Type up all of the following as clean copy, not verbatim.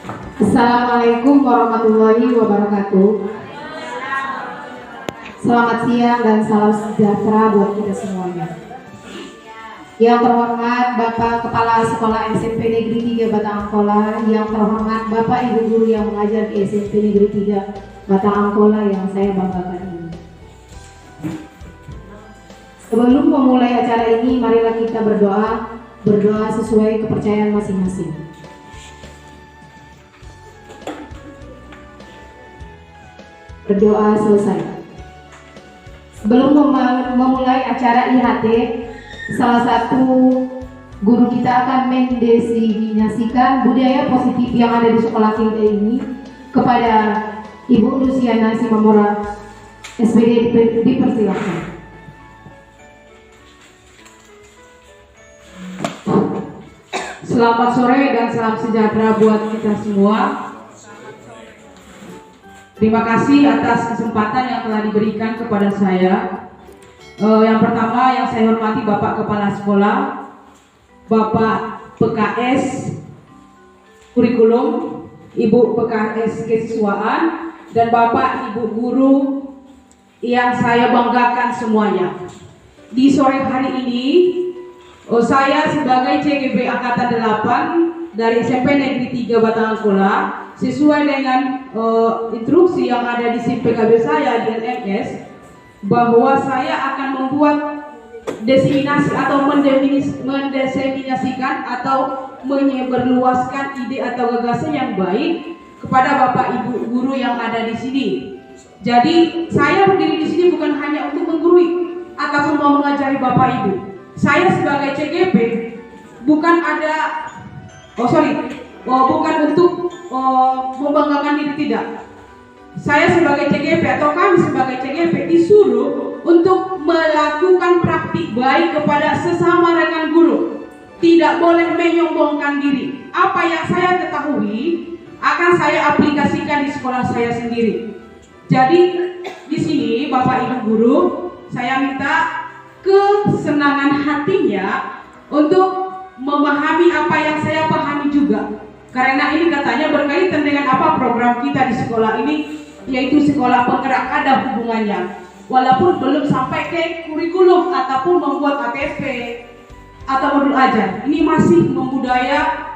Assalamualaikum warahmatullahi wabarakatuh. Selamat siang dan salam sejahtera buat kita semuanya. Yang terhormat Bapak Kepala Sekolah SMP Negeri 3 Batang Angkola, yang terhormat Bapak Ibu Guru yang mengajar di SMP Negeri 3 Batang Angkola yang saya banggakan ini. Sebelum memulai acara ini, marilah kita berdoa sesuai kepercayaan masing-masing. Berdoa selesai. Sebelum memulai acara IHT, salah satu guru kita akan mendefinisikan budaya positif yang ada di sekolah kita ini kepada Ibu Luciana Simamora SPD. Dipersilakan. Selamat sore dan salam sejahtera buat kita semua. Terima kasih atas kesempatan yang telah diberikan kepada saya. Yang pertama yang saya hormati Bapak Kepala Sekolah, Bapak PKS Kurikulum, Ibu PKS Kesiswaan, dan Bapak Ibu Guru yang saya banggakan semuanya. Di sore hari ini, saya sebagai CGB Angkatan 8 dari SMP Negeri 3 Batang Angkola, sesuai dengan instruksi yang ada di SIP PKB saya di LMS, bahwa saya akan membuat desiminasi atau mendeseminasikan atau menyebarluaskan ide atau gagasan yang baik kepada Bapak Ibu Guru yang ada di sini. Jadi saya berdiri di sini bukan hanya untuk menggurui ataupun mau mengajari Bapak Ibu. Saya sebagai CGP bukan bukan untuk membanggakan diri, tidak. Saya sebagai CGP atau kami sebagai CGP disuruh untuk melakukan praktik baik kepada sesama rekan guru. Tidak boleh menyombongkan diri. Apa yang saya ketahui akan saya aplikasikan di sekolah saya sendiri. Jadi di sini Bapak Ibu Guru, saya minta kesenangan hatinya untuk memahami apa yang saya pahami juga. Karena ini katanya berkaitan dengan apa program kita di sekolah ini, yaitu sekolah penggerak, ada hubungannya. Walaupun belum sampai ke kurikulum ataupun membuat ATP atau modul ajar, ini masih membudaya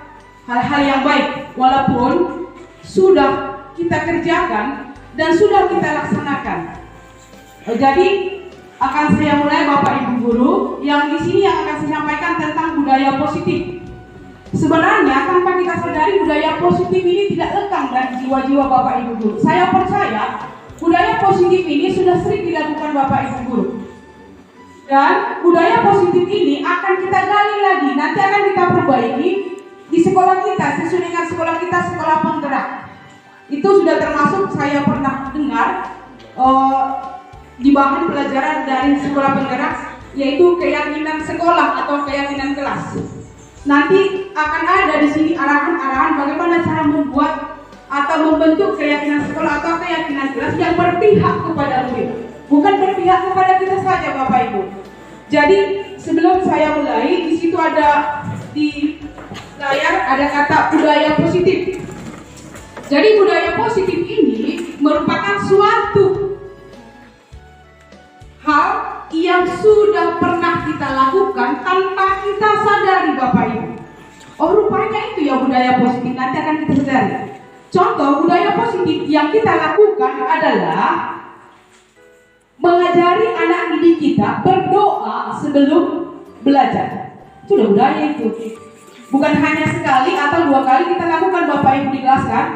hal-hal yang baik. Walaupun sudah kita kerjakan dan sudah kita laksanakan. Jadi akan saya mulai Bapak Ibu Guru, yang di sini yang akan saya sampaikan tentang budaya positif. Sebenarnya tanpa kita sadari budaya positif ini tidak lekang dari jiwa-jiwa Bapak Ibu Guru. Saya percaya budaya positif ini sudah sering dilakukan Bapak Ibu Guru. Dan budaya positif ini akan kita gali lagi, nanti akan kita perbaiki di sekolah kita, sesuai dengan sekolah kita, sekolah penggerak. Itu sudah termasuk saya pernah dengar di bahan pelajaran dari sekolah penggerak, yaitu keyakinan sekolah atau keyakinan kelas. Nanti akan ada di sini arahan-arahan bagaimana cara membuat atau membentuk keyakinan sekolah atau keyakinan kelas yang berpihak kepada murid, bukan berpihak kepada kita saja Bapak Ibu. Jadi sebelum saya mulai, di situ ada di layar ada kata budaya positif. Jadi budaya positif ini merupakan suatu hal yang sudah pernah kita lakukan tanpa kita sadari Bapak Ibu. Oh, rupanya itu ya budaya positif, nanti akan kita sadari. Contoh budaya positif yang kita lakukan adalah mengajari anak didik kita berdoa sebelum belajar. Itu udah budaya itu. Bukan hanya sekali atau dua kali kita lakukan Bapak Ibu di kelas kan?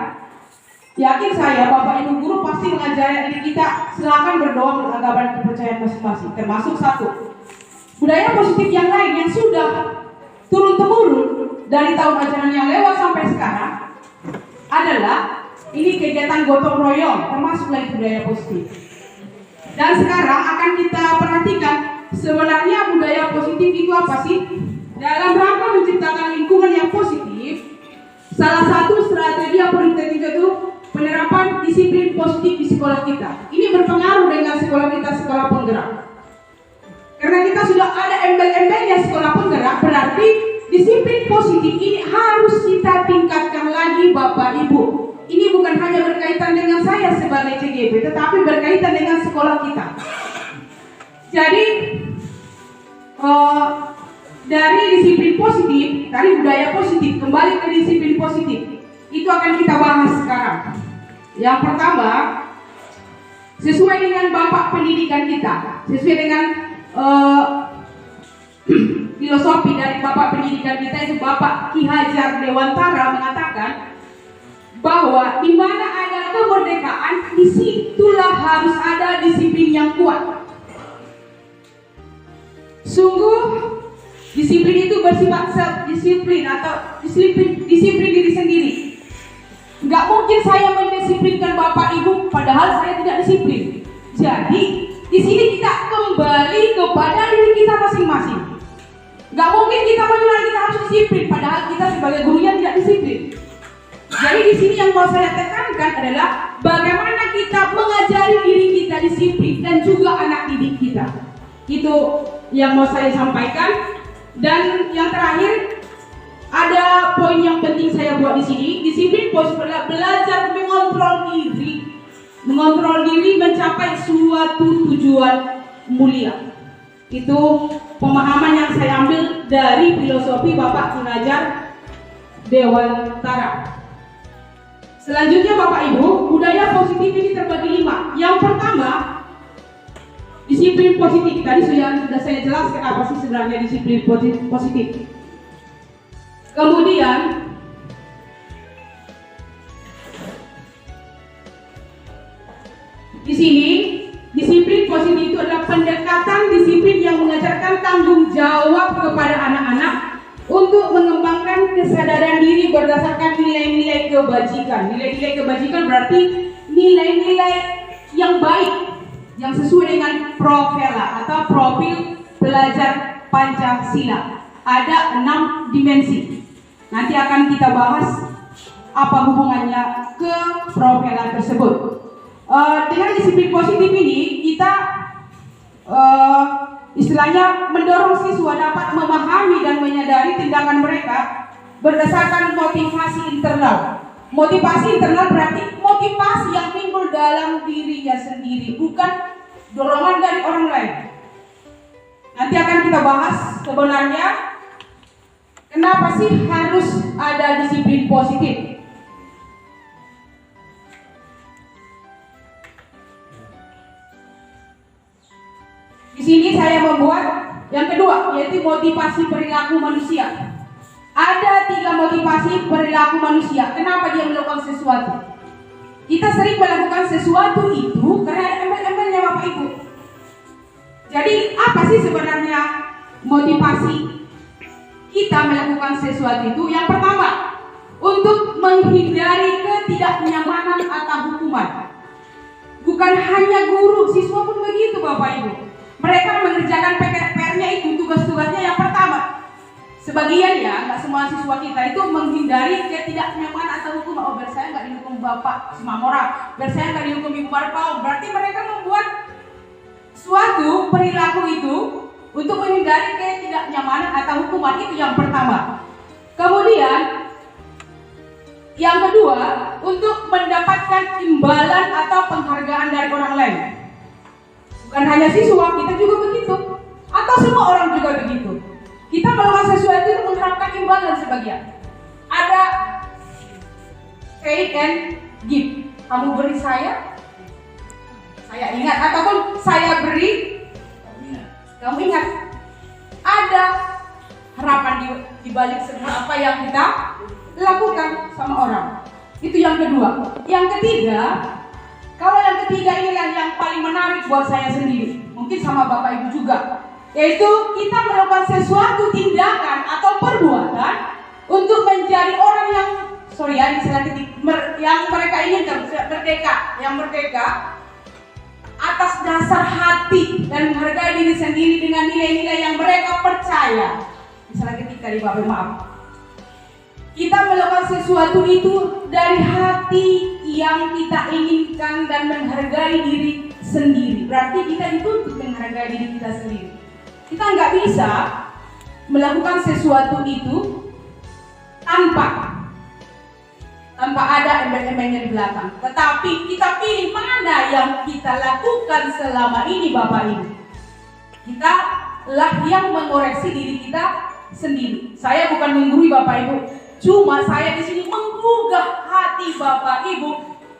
Yakin saya Bapak Ibu Guru pasti mengajari diri kita silakan berdoa beragama kepercayaan masing-masing. Termasuk satu budaya positif yang lain yang sudah turun-temurun dari tahun ajaran yang lewat sampai sekarang adalah ini kegiatan gotong royong, termasuk lagi budaya positif. Dan sekarang akan kita perhatikan sebenarnya budaya positif itu apa sih? Dalam rangka menciptakan lingkungan yang positif, salah satu strategi yang perlu kita itu penerapan disiplin positif di sekolah kita. Ini berpengaruh dengan sekolah kita, sekolah penggerak. Karena kita sudah ada embel-embelnya sekolah penggerak, berarti di Disiplin positif ini harus kita tingkatkan lagi Bapak Ibu. Ini bukan hanya berkaitan dengan saya sebagai CGP, tetapi berkaitan dengan sekolah kita. Jadi dari disiplin positif, dari budaya positif, kembali ke disiplin positif. Itu akan kita bahas sekarang. Yang pertama, sesuai dengan bapak pendidikan kita, sesuai dengan filosofi dari bapak pendidikan kita, itu Bapak Ki Hajar Dewantara mengatakan bahwa di mana ada kemerdekaan, disitulah harus ada disiplin yang kuat. Sungguh disiplin itu bersifat self-disiplin atau disiplin diri sendiri. Nggak mungkin saya mendisiplinkan Bapak Ibu padahal saya tidak disiplin. Jadi di sini kita kembali kepada diri kita masing-masing. Nggak mungkin kita menyuruh kita harus disiplin padahal kita sebagai gurunya tidak disiplin. Jadi di sini yang mau saya tekankan adalah bagaimana kita mengajari diri kita disiplin dan juga anak didik kita. Itu yang mau saya sampaikan. Dan yang terakhir, ada poin yang penting saya buat di sini. Disiplin positif adalah belajar mengontrol diri mencapai suatu tujuan mulia. Itu pemahaman yang saya ambil dari filosofi Bapak Ki Hajar Dewantara. Selanjutnya Bapak Ibu, budaya positif ini terbagi 5. Yang pertama, disiplin positif. Tadi sudah saya jelaskan apa sih sebenarnya disiplin positif. Kemudian di sini disiplin positif itu adalah pendekatan disiplin yang mengajarkan tanggung jawab kepada anak-anak untuk mengembangkan kesadaran diri berdasarkan nilai-nilai kebajikan. Nilai-nilai kebajikan berarti nilai-nilai yang baik yang sesuai dengan Profela atau profil belajar Pancasila. Ada 6 dimensi. Nanti akan kita bahas apa hubungannya ke Profela tersebut. Dengan disiplin positif ini kita istilahnya mendorong siswa dapat memahami dan menyadari tindakan mereka berdasarkan motivasi internal. Motivasi internal berarti motivasi yang timbul dalam dirinya sendiri, bukan dorongan dari orang lain. Nanti akan kita bahas sebenarnya kenapa sih harus ada disiplin positif. Di sini saya membuat yang kedua, yaitu motivasi perilaku manusia. Ada 3 motivasi perilaku manusia. Kenapa dia melakukan sesuatu? Kita sering melakukan sesuatu itu karena ada embel-embelnya Bapak Ibu. Jadi apa sih sebenarnya motivasi kita melakukan sesuatu itu? Yang pertama, untuk menghindari ketidaknyamanan atau hukuman. Bukan hanya guru, siswa pun begitu Bapak Ibu. Mereka mengerjakan PR-nya itu, tugas-tugasnya yang pertama. Sebagian ya, nggak semua siswa kita itu menghindari ketidaknyamanan atau hukuman. Oh, biar saya nggak dihukum Bapak Simamora, biar saya nggak dihukum Ibu Barpau. Berarti mereka membuat suatu perilaku itu untuk menghindari ketidaknyamanan atau hukuman. Itu yang pertama. Kemudian yang kedua, untuk mendapatkan imbalan atau penghargaan dari orang lain. Bukan hanya siswa, kita juga begitu. Atau semua orang juga begitu. Kita melakukan sesuatu itu mengharapkan imbalan sebagian. Ada take and give. Kamu beri saya ingat. Ataupun saya beri, kamu ingat. Ada harapan di balik semua apa yang kita lakukan sama orang. Itu yang kedua. Yang ketiga, kalau yang ketiga inilah yang paling menarik buat saya sendiri, mungkin sama Bapak Ibu juga, yaitu kita melakukan sesuatu tindakan atau perbuatan untuk menjadi orang yang yang mereka inginkan, merdeka atas dasar hati dan menghargai diri sendiri dengan nilai-nilai yang mereka percaya. Misalnya ketika di Bapak, maaf, kita melakukan sesuatu itu dari hati yang kita inginkan dan menghargai diri sendiri. Berarti kita dituntut menghargai diri kita sendiri. Kita nggak bisa melakukan sesuatu itu tanpa ada embel-embelnya di belakang. Tetapi kita pilih mana yang kita lakukan selama ini Bapak Ibu. Kita lah yang mengoreksi diri kita sendiri. Saya bukan menggurui Bapak Ibu, cuma saya di sini menggugah hati Bapak Ibu.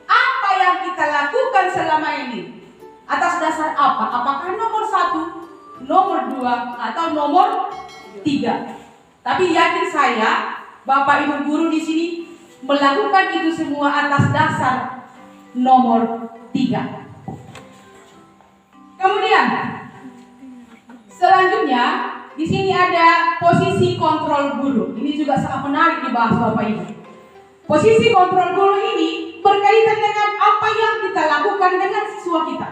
Apa yang kita lakukan selama ini? Atas dasar apa? Apakah nomor 1, nomor 2, atau nomor 3? Tapi yakin saya, Bapak Ibu guru di sini melakukan itu semua atas dasar nomor 3. Kemudian selanjutnya di sini ada posisi kontrol guru. Ini juga sangat menarik dibahas Bapak Ibu. Posisi kontrol guru ini berkaitan dengan apa yang kita lakukan dengan siswa kita.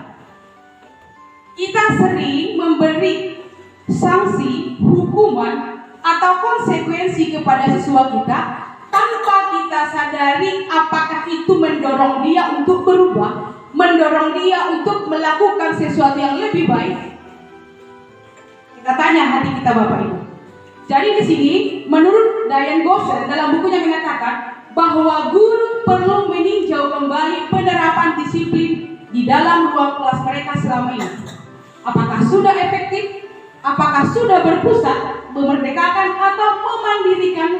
Kita sering memberi sanksi, hukuman, atau konsekuensi kepada siswa kita tanpa kita sadari apakah itu mendorong dia untuk berubah, mendorong dia untuk melakukan sesuatu yang lebih baik. Kita tanya hati kita Bapak Ibu. Jadi di sini menurut Diane Goshen dalam bukunya mengatakan bahwa guru perlu meninjau kembali penerapan disiplin di dalam ruang kelas mereka selama ini. Apakah sudah efektif? Apakah sudah berpusat, memerdekakan atau memandirikan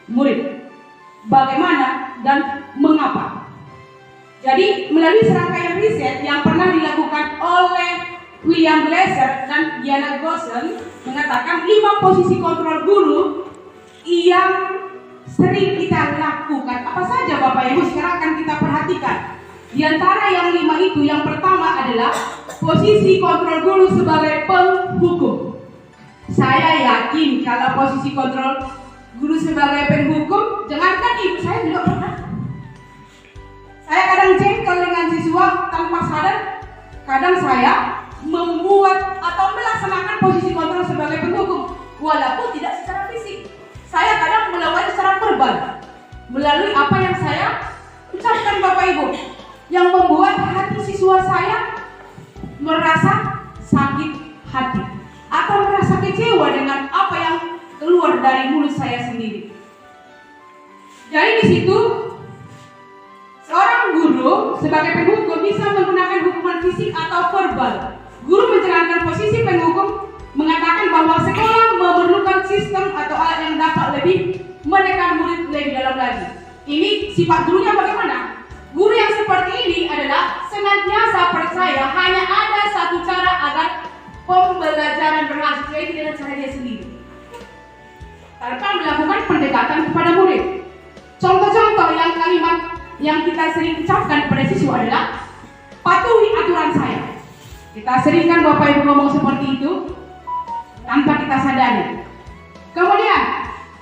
murid? Bagaimana dan mengapa? Jadi melalui serangkaian riset yang pernah dilakukan oleh William Glasser dan Diana Goshen mengatakan 5 posisi kontrol guru yang sering kita lakukan. Apa saja Bapak Ibu? Sekarang akan kita perhatikan. Di antara yang 5 itu, yang pertama adalah posisi kontrol guru sebagai penghukum. Saya yakin kalau posisi kontrol guru sebagai penghukum, jangankan ibu, saya juga pernah. Saya kadang jengkel dengan siswa tanpa sadar. Kadang saya membuat atau melaksanakan posisi kontrol sebagai penghukum, walaupun tidak secara fisik. Saya kadang melakukan secara verbal melalui apa yang saya ucapkan Bapak Ibu, yang membuat hati siswa saya merasa sakit hati atau merasa kecewa dengan apa yang keluar dari mulut saya sendiri. Jadi di situ seorang guru sebagai penghukum bisa menggunakan hukuman fisik atau verbal. Guru menjalankan posisi penghukum mengatakan bahwa sekolah memerlukan sistem atau alat yang dapat lebih menekan murid lebih dalam lagi. Ini sifat gurunya bagaimana? Guru yang seperti ini adalah senantiasa percaya hanya ada satu cara agar pembelajaran berhasil, yaitu dengan cara dia sendiri, tanpa melakukan pendekatan kepada murid. Contoh-contoh yang kalimat yang kita sering ucapkan kepada siswa adalah patuhi aturan saya. Kita sering kan Bapak Ibu ngomong seperti itu tanpa kita sadari. Kemudian,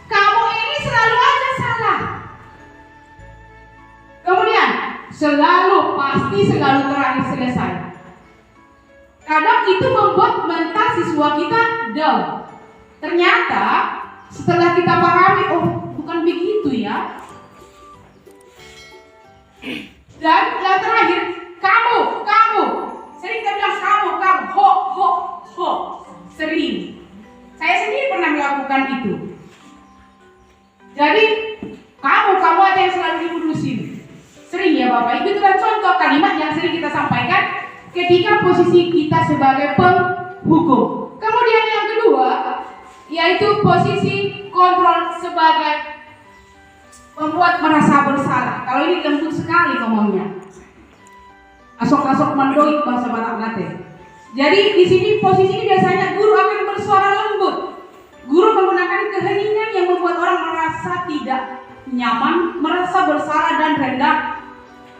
kamu ini selalu aja salah. Kemudian, pasti selalu terakhir selesai. Kadang itu membuat mental siswa kita down. Ternyata setelah kita pahami, oh bukan begitu ya. Dan yang terakhir, kamu. Sering kita bilang kamu, ho. Sering. Saya sendiri pernah melakukan itu. Jadi, kamu aja yang selalu diurusin. Sering ya Bapak, itu adalah contoh kalimat yang sering kita sampaikan ketika posisi kita sebagai penghukum. Kemudian yang kedua, yaitu posisi kontrol sebagai membuat merasa bersalah. Kalau ini lembut sekali ngomongnya. Asok-asok mandoit bahasa Batak Nate. Jadi di sini posisi ini biasanya guru akan bersuara lembut. Guru menggunakan keheningan yang membuat orang merasa tidak nyaman, merasa bersalah dan rendah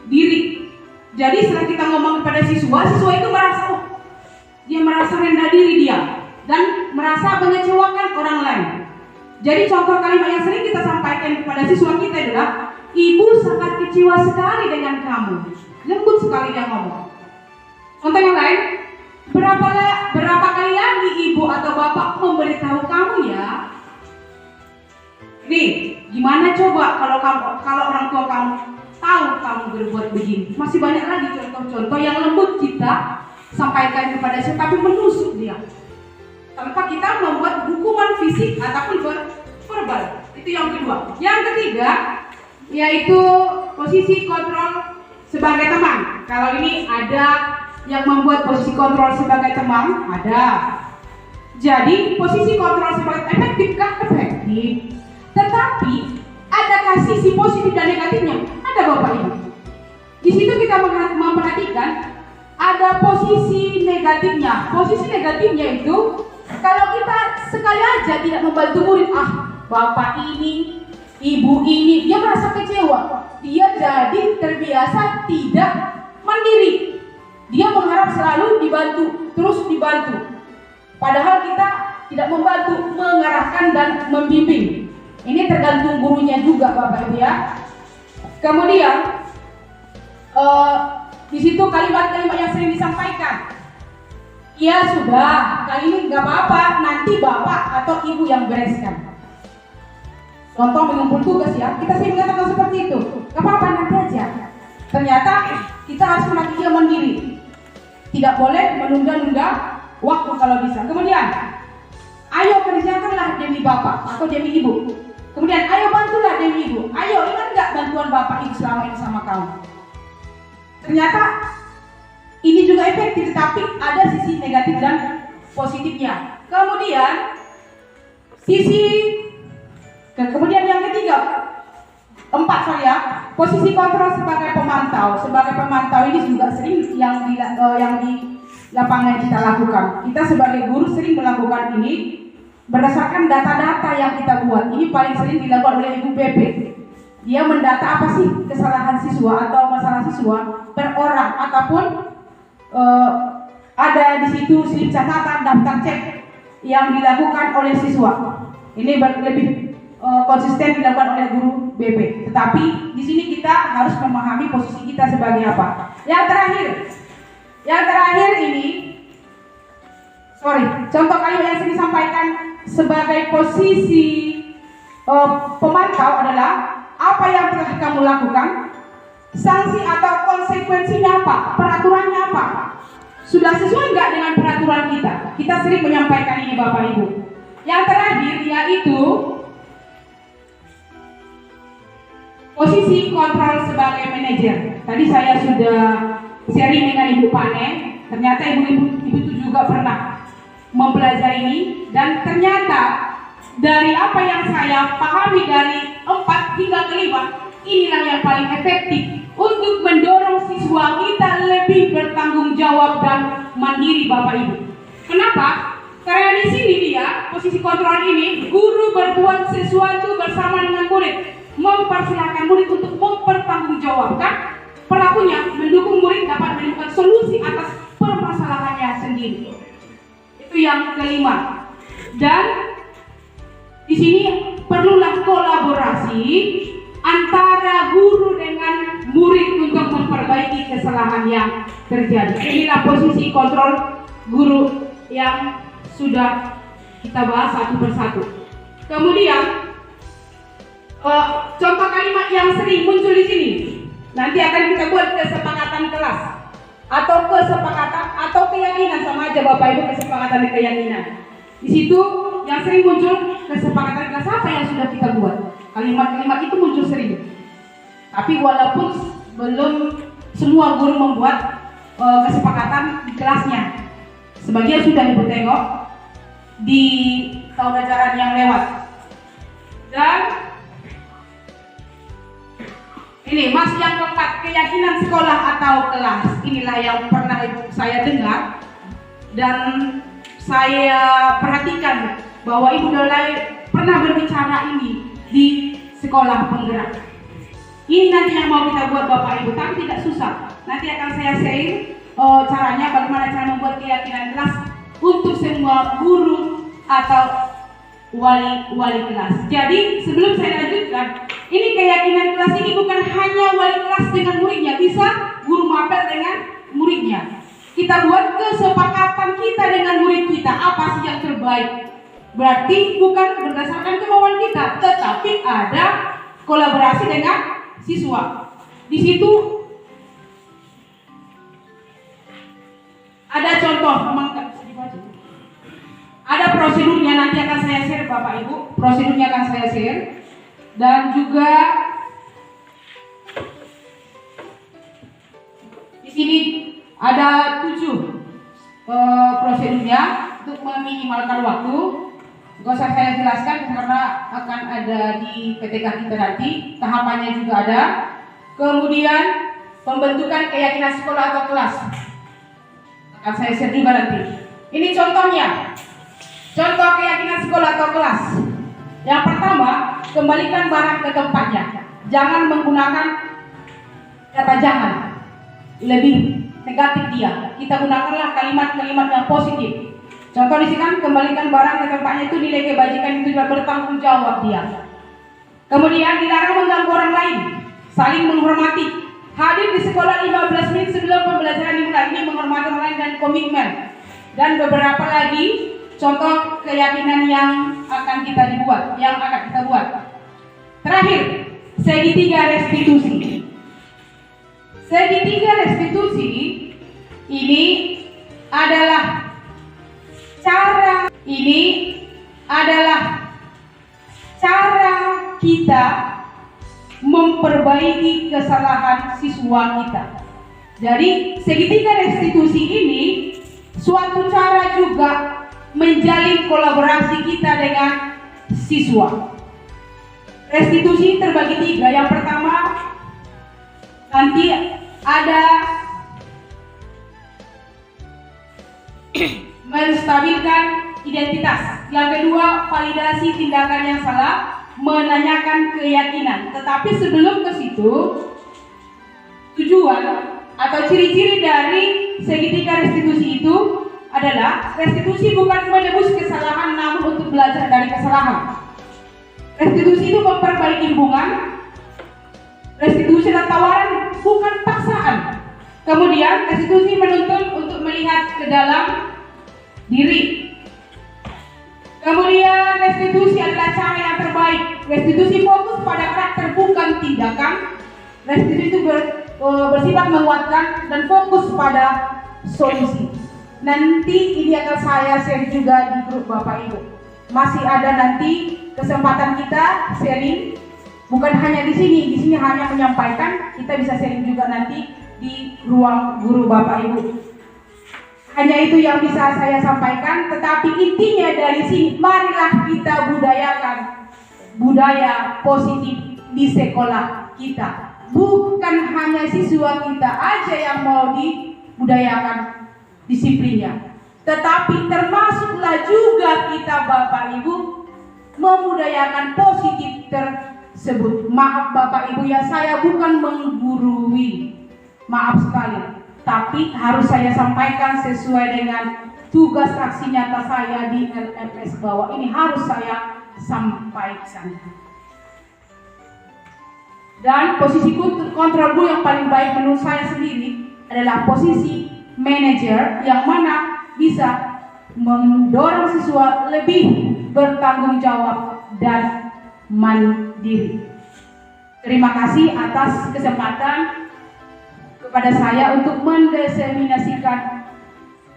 diri. Jadi setelah kita ngomong kepada siswa itu merasa dia merasa rendah diri dia dan merasa mengecewakan orang lain. Jadi contoh kalimat yang sering kita sampaikan kepada siswa kita adalah, ibu sangat kecewa sekali dengan kamu. Lembut sekali dia ngomong. Contoh yang lain, berapa kali lagi ibu atau bapak memberitahu kamu ya? Nih, gimana coba kalau orang tua kamu tahu kamu berbuat begini? Masih banyak lagi contoh-contoh yang lembut kita sampaikan kepada siapa, tapi menusuk dia. Tanpa kita membuat hukuman fisik Itu yang kedua. Yang ketiga yaitu posisi kontrol sebagai teman. Kalau ini ada yang membuat posisi kontrol sebagai teman, ada. Jadi posisi kontrol sebagai efektif kan efektif. Tetapi adakah sisi positif dan negatifnya? Ada Bapak Ibu. Di situ kita memperhatikan ada posisi negatifnya. Posisi negatifnya itu kalau kita sekali aja tidak membantu murid, Bapak ini, Ibu ini, dia merasa kecewa. Dia jadi terbiasa tidak mandiri. Dia mengharap selalu dibantu, terus dibantu. Padahal kita tidak membantu, mengarahkan dan membimbing. Ini tergantung gurunya juga Bapak Ibu ya. Kemudian di situ kalimat-kalimat yang sering disampaikan. Ya sudah, kali ini nggak apa-apa, nanti Bapak atau Ibu yang bereskan. Contoh mengumpul tugas ya, kita sering mengatakan seperti itu. Gak apa-apa, nanti aja. Ternyata kita harus melatih dia mandiri. Tidak boleh menunda-nunda waktu kalau bisa. Kemudian, ayo kerjakanlah demi Bapak atau demi Ibu. Kemudian, ayo bantulah demi Ibu. Ayo, ingat gak bantuan Bapak Ibu selama ini sama kamu? Ternyata ini juga efektif, tetapi ada sisi negatif dan positifnya. Kemudian kemudian yang ketiga, posisi kontrol sebagai pemantau. Sebagai pemantau ini juga sering yang di lapangan kita lakukan. Kita sebagai guru sering melakukan ini berdasarkan data-data yang kita buat. Ini paling sering dilakukan oleh Ibu BP. Dia mendata apa sih kesalahan siswa atau masalah siswa per orang, ataupun ada di situ slip catatan, daftar cek yang dilakukan oleh siswa. Ini lebih konsisten dilakukan oleh guru BP. Tetapi di sini kita harus memahami posisi kita sebagai apa. Yang terakhir ini, contoh kalimat yang sering disampaikan sebagai posisi pemantau adalah apa yang telah kamu lakukan, sanksi atau konsekuensinya apa, peraturannya apa, sudah sesuai nggak dengan peraturan kita. Kita sering menyampaikan ini Bapak Ibu. Yang terakhir yaitu posisi kontrol sebagai manajer. Tadi saya sudah sharing dengan Ibu Pane. Ternyata ibu itu juga pernah mempelajari ini, dan ternyata dari apa yang saya pahami dari 4 hingga ke 5, inilah yang paling efektif untuk mendorong siswa kita lebih bertanggung jawab dan mandiri Bapak Ibu. Kenapa? Karena di sini dia posisi kontrol ini, guru berbuat sesuatu bersama dengan murid, mempersilahkan murid untuk mempertanggungjawabkan pelakunya, mendukung murid dapat menemukan solusi atas permasalahannya sendiri. Itu yang kelima. Dan di sini perlulah kolaborasi antara guru dengan murid untuk memperbaiki kesalahan yang terjadi. Inilah posisi kontrol guru yang sudah kita bahas satu persatu. Kemudian contoh kalimat yang sering muncul di sini. Nanti akan kita buat kesepakatan kelas atau kesepakatan atau keyakinan, sama aja Bapak Ibu, kesepakatan dan keyakinan. Di situ yang sering muncul kesepakatan kelas apa yang sudah kita buat. Kalimat-kalimat itu muncul sering. Tapi walaupun belum semua guru membuat kesepakatan di kelasnya, sebagian sudah Ibu tengok di tahun ajaran yang lewat. Dan ini masih yang keempat, keyakinan sekolah atau kelas. Inilah yang pernah saya dengar dan saya perhatikan bahwa Ibu Dolai pernah berbicara ini di sekolah penggerak. Ini nanti yang mau kita buat Bapak Ibu, tapi tidak susah. Nanti akan saya share caranya, bagaimana cara membuat keyakinan kelas untuk semua guru atau wali kelas. Jadi sebelum saya lanjutkan, ini keyakinan kelas ini bukan hanya wali kelas dengan muridnya, bisa guru mapel dengan muridnya. Kita buat kesepakatan kita dengan murid kita, apa sih yang terbaik. Berarti bukan berdasarkan kemauan kita, tetapi ada kolaborasi dengan siswa. Di situ ada contoh, ada prosedurnya, nanti akan saya share Bapak Ibu. Prosedurnya akan saya share. dan juga di sini ada 7 prosedurnya untuk meminimalkan waktu. Gak usah saya jelaskan karena akan ada di PTK kita nanti. Tahapannya juga ada. Kemudian pembentukan keyakinan sekolah atau kelas akan saya share juga nanti. Ini contohnya. Contoh keyakinan sekolah atau kelas. Yang pertama, kembalikan barang ke tempatnya. Jangan menggunakan kata jangan. Lebih negatif dia. Kita gunakanlah kalimat-kalimat yang positif. Contoh di sini kan kembalikan barang ke tempatnya itu nilai kebajikan itu juga bertanggung jawab dia. Kemudian dilarang mengganggu orang lain, saling menghormati. Hadir di sekolah 15 menit sebelum pembelajaran dimulai, ini menghormati orang lain dan komitmen. Dan beberapa lagi contoh keyakinan yang akan kita buat. Terakhir, segitiga restitusi. Segitiga restitusi ini adalah cara kita memperbaiki kesalahan siswa kita. Jadi segitiga restitusi ini suatu cara juga menjalin kolaborasi kita dengan siswa. Restitusi terbagi 3. Yang pertama, nanti ada menstabilkan identitas. Yang kedua, validasi tindakan yang salah, menanyakan keyakinan. Tetapi sebelum ke situ, tujuan atau ciri-ciri dari segitiga restitusi itu adalah restitusi bukan menebus kesalahan, namun untuk belajar dari kesalahan. Restitusi itu memperbaiki hubungan. Restitusi adalah tawaran, bukan paksaan. Kemudian restitusi menuntun untuk melihat ke dalam diri. Kemudian restitusi adalah cara yang terbaik. Restitusi fokus pada karakter bukan tindakan. Restitusi itu bersifat menguatkan dan fokus pada solusi. Nanti ini akan saya share juga di grup Bapak Ibu. Masih ada nanti kesempatan kita sharing, bukan hanya di sini hanya menyampaikan, kita bisa sharing juga nanti di ruang guru Bapak Ibu. Hanya itu yang bisa saya sampaikan, tetapi intinya dari sini, marilah kita budayakan budaya positif di sekolah kita. Bukan hanya siswa kita aja yang mau dibudayakan disiplinnya, tetapi termasuklah juga kita Bapak Ibu membudayakan positif tersebut. Maaf Bapak Ibu ya, saya bukan menggurui, maaf sekali, tapi harus saya sampaikan sesuai dengan tugas aksi nyata saya di LMS bahwa ini harus saya sampaikan. Dan posisi kontrol guru yang paling baik menurut saya sendiri adalah posisi manajer, yang mana bisa mendorong siswa lebih bertanggung jawab dan mandiri. Terima kasih atas kesempatan kepada saya untuk mendeseminasikan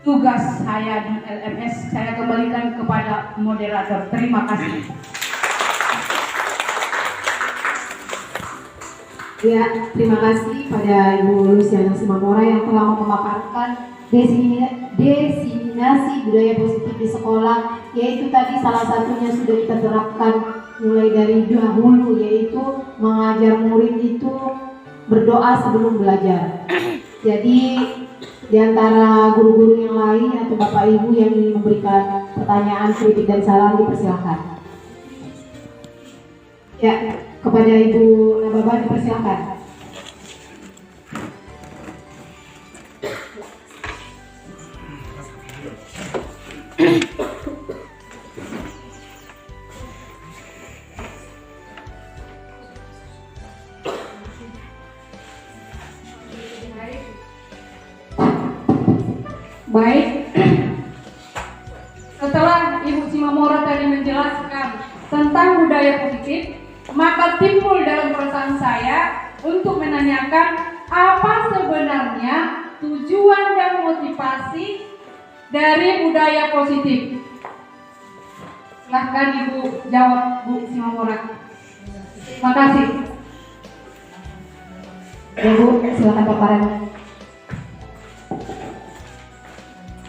tugas saya di LMS. Saya kembalikan kepada moderator. Terima kasih. Ya, terima kasih pada Ibu Luciana Simamora yang telah memaparkan diseminasi budaya positif di sekolah, yaitu tadi salah satunya sudah kita terapkan mulai dari dahulu, yaitu mengajar murid itu berdoa sebelum belajar. Jadi di antara guru-guru yang lain atau Bapak Ibu yang ingin memberikan pertanyaan, kritik dan saran, dipersilakan. Ya, kepada Ibu Nababa dipersilakan. Baik, setelah Ibu Simamora tadi menjelaskan tentang budaya positif, maka timbul dalam perasaan saya untuk menanyakan apa sebenarnya tujuan dan motivasi dari budaya positif. Silahkan Ibu jawab, Bu Simamora. Terima kasih. Ya Bu, silakan paparan.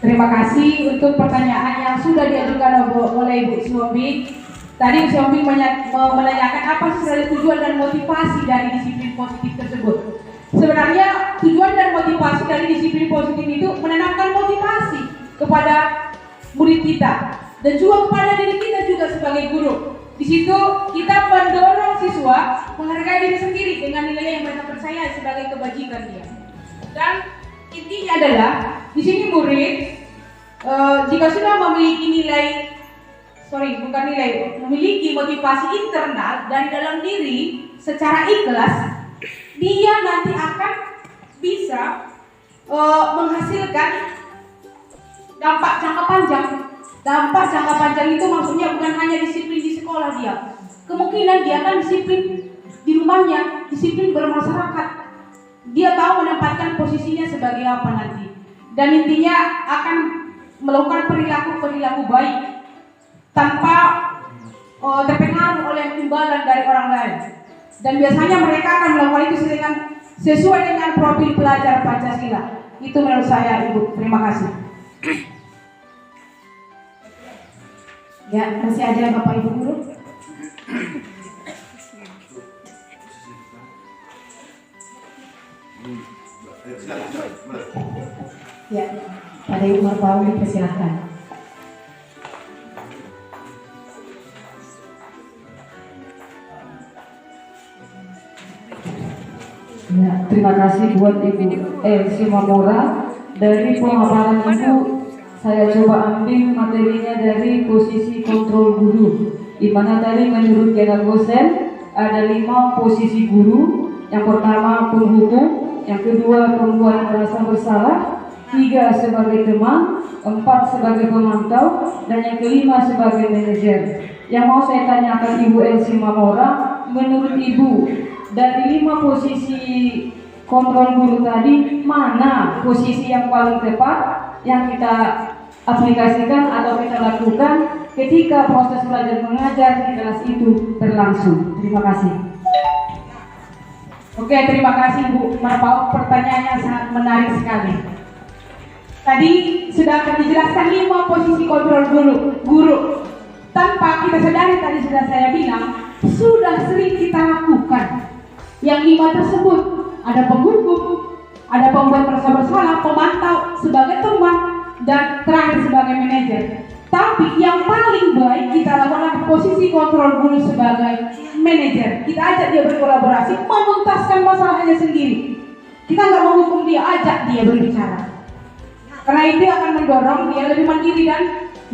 Terima kasih untuk pertanyaan yang sudah diajukan oleh Ibu Suombing. Tadi Ibu Suombing menanyakan apa sebenarnya tujuan dan motivasi dari disiplin positif tersebut. Sebenarnya tujuan dan motivasi dari disiplin positif itu menanamkan motivasi kepada murid kita dan juga kepada diri kita juga sebagai guru. Di situ kita mendorong siswa menghargai diri sendiri dengan nilai yang mereka percaya sebagai kebajikan dia. Dan intinya adalah di sini murid jika sudah memiliki memiliki motivasi internal dari dalam diri secara ikhlas, dia nanti akan bisa menghasilkan dampak jangka panjang. Dampak jangka panjang itu maksudnya bukan hanya disiplin di sekolah dia. Kemungkinan dia akan disiplin di rumahnya, disiplin bermasyarakat. Dia tahu menempatkan posisinya sebagai apa nanti. Dan intinya akan melakukan perilaku baik tanpa terpengaruh oleh imbalan dari orang lain. Dan biasanya mereka akan melakukan itu sesuai dengan profil pelajar Pancasila. Itu menurut saya, Ibu. Terima kasih. Ya, masih ada Bapak Ibu guru? Ya, pada Ibu Marpawi dipersilahkan. Ya, terima kasih buat Ibu Elsie Mamora. Dari pemaparan Ibu, saya coba ambil materinya dari posisi kontrol guru, di mana tadi menurut Kena Gosen ada 5 posisi guru. Yang pertama penghukum, yang kedua perempuan merasa bersalah, 3 sebagai teman, 4 sebagai pemantau, dan yang kelima sebagai manajer. Yang mau saya tanyakan Ibu Elsie Mamora, menurut Ibu dari 5 posisi kontrol guru tadi, mana posisi yang paling tepat yang kita aplikasikan atau kita lakukan ketika proses belajar mengajar di kelas itu berlangsung? Terima kasih. Oke, terima kasih Bu Marpawi, pertanyaannya sangat menarik sekali. Tadi sudah akan dijelaskan 5 posisi kontrol guru. Tanpa kita sadari, tadi sudah saya bilang, sudah sering kita lakukan. Yang 5 tersebut, ada penghukum, ada pembuat merasa bersalah, pemantau sebagai teman, dan terakhir sebagai manajer. Tapi yang paling baik kita lakukan posisi kontrol guru sebagai manajer. Kita ajak dia berkolaborasi, menuntaskan masalahnya sendiri. Kita nggak menghukum dia, ajak dia berbicara. Karena itu akan mendorong dia lebih mandiri dan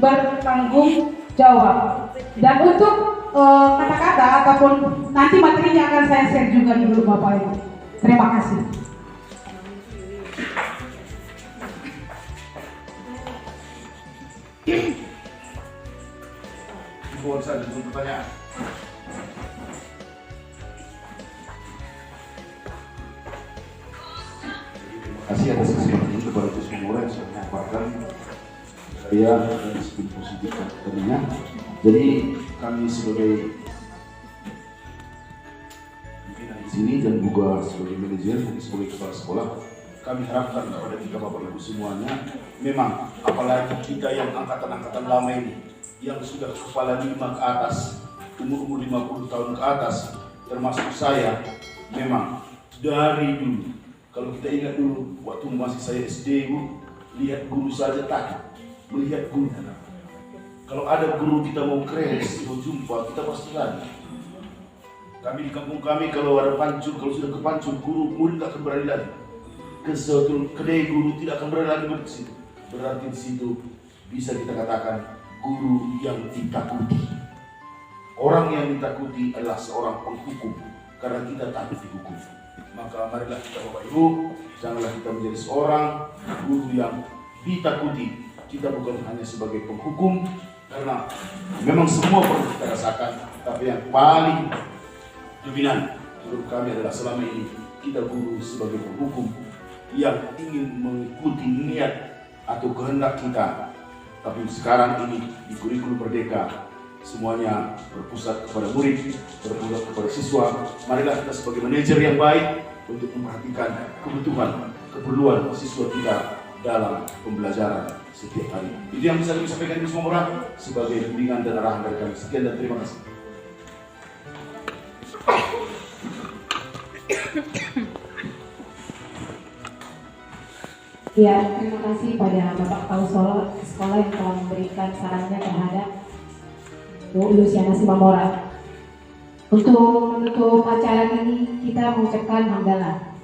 bertanggung jawab. Dan untuk kata-kata ataupun nanti materinya akan saya share juga di grup Bapak Ibu. Terima kasih. Mohon saya untuk pertanyaan. Terima kasih atas kesempatan ini kepada Gus Mamora yang sudah memaparkan saya dan disiplin positif tadinya. Jadi kami sebagai pimpinan di sini dan juga sebagai manajer dan sebagai kepala sekolah, kami harapkan kepada kita Bapak Ibu semuanya, memang apalagi kita yang angkatan-angkatan lama ini yang sudah kepala 5 ke atas, umur 50 tahun ke atas, termasuk saya, memang dari dulu, kalau kita ingat dulu waktu masih saya SD, lihat guru saja takut, melihat guru. Kalau ada guru kita mau kres, mau jumpa, kita pasti lari. Kami di kampung kami kalau ada pancur, kalau sudah ke pancur, guru murid tak akan berani lagi. Kedai guru tidak akan berani lagi di situ. Berarti di situ bisa kita katakan guru yang ditakuti. Orang yang ditakuti adalah seorang penghukum, karena kita takut dihukum. Maka marilah kita Bapak Ibu, janganlah kita menjadi seorang guru yang ditakuti. Kita bukan hanya sebagai penghukum, karena memang semua perlu kita rasakan, tapi yang paling dominan menurut kami adalah selama ini kita guru sebagai penghukum yang ingin mengikuti niat atau kehendak kita. Tapi sekarang ini di kurikulum Merdeka, semuanya berpusat kepada murid, berpusat kepada siswa. Marilah kita sebagai manajer yang baik untuk memperhatikan keperluan siswa kita dalam pembelajaran setiap hari. Itu yang bisa kami sampaikan di semua orang sebagai bimbingan dan arahan dari kami. Sekian dan terima kasih. Ya, terima kasih pada Bapak Kepala Sekolah yang telah memberikan sarannya terhadap Bu Luciana Simamora. Untuk menutup acara ini, kita mengucapkan hamdalah.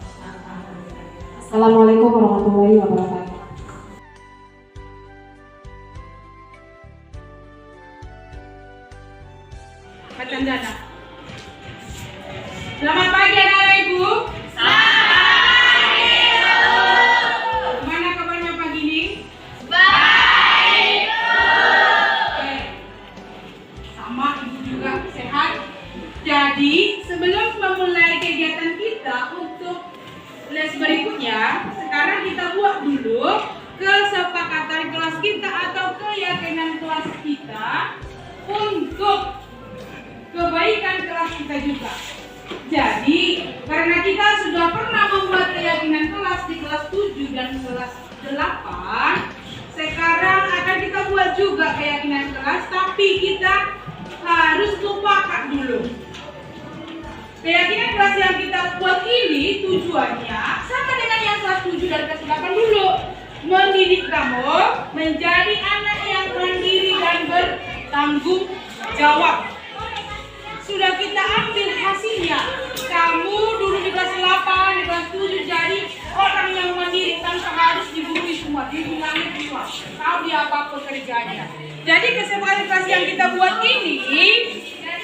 Assalamualaikum warahmatullahi wabarakatuh. Candana. Selamat pagi anak-anak ibu. Gimana kabarnya pagi ini? Baik. Oke. Sama ibu juga sehat. Jadi sebelum memulai kegiatan kita untuk les berikutnya, sekarang kita buat dulu kesepakatan kelas kita atau keyakinan kelas kita untuk kebaikan kelas kita juga. Jadi, karena kita sudah pernah membuat keyakinan kelas di kelas 7 dan kelas 8, sekarang akan kita buat juga keyakinan kelas, tapi kita harus lupakan dulu. Keyakinan kelas yang kita buat ini tujuannya sama dengan yang kelas 7 dan kelas 8 dulu. Mendidik kamu menjadi anak yang mandiri dan bertanggung jawab. Sudah kita ambil hasilnya. Kamu dulu di kelas 8, di kelas 7 jadi orang yang mandiri tanpa harus diberi semua, dibilangin semua. Tahu dia apa pekerjaannya. Jadi kesepakatan kelas yang kita buat ini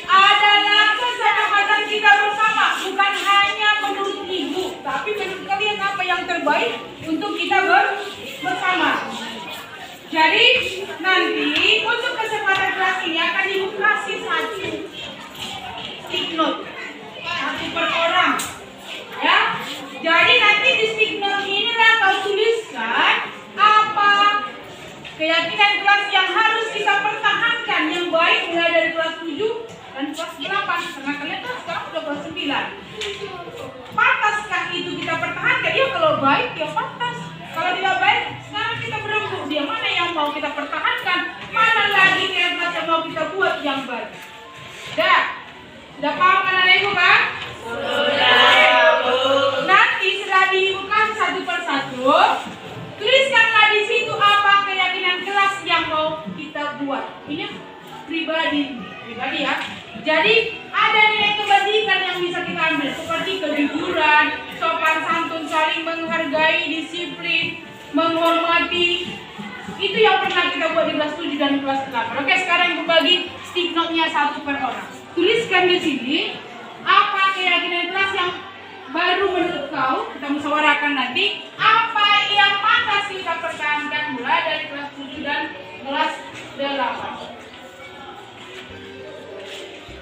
adalah kesepakatan kita bersama, bukan hanya menurut ibu, tapi menurut kalian apa yang terbaik untuk kita bersama. Jadi nanti untuk kesempatan kelas ini akan ibu kasih satu stick note, satu per orang, ya. Jadi nanti di stick note inilah kau tuliskan apa keyakinan kelas yang harus kita pertahankan yang baik mulai dari kelas 7 dan kelas 8, karena kalian kan sekarang sudah kelas 9. Pantaskah itu kita pertahankan? Ya kalau baik ya pantas. Kalau tidak baik, sekarang kita berembuk dia mana yang mau kita pertahankan, mana lagi kelas yang mau kita buat yang baik. Sudah paham anak ibu kan? Sudah. Nanti setelah ibu kasih satu persatu, tuliskanlah di situ apa keyakinan kelas yang mau kita buat. Ini pribadi ya. Jadi ada nilai kebajikan yang bisa kita ambil seperti kejujuran, sopan santun, saling menghargai, disiplin, menghormati. Itu yang pernah kita buat di kelas 7 dan kelas 8. Oke, sekarang ibu bagi stick note-nya satu per orang. Tuliskan di sini apa keyakinan kelas yang baru menurut kau, kita musyawarahkan nanti apa yang pantas kita pertahankan mulai dari kelas 7 dan kelas 8.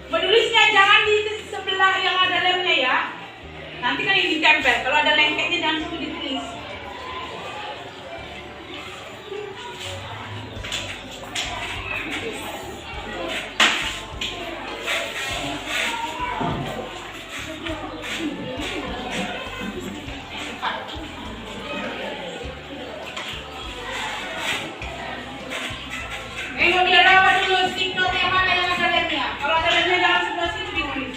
Menulisnya jangan di sebelah yang ada lemnya ya. Nanti kan ini ditempel. Kalau ada lengketnya jangan perlu ditulis. Mau dia rawat dulu stick note yang mana yang ada lemnya. Kalau ada lemnya jangan sebelah situ ditulis.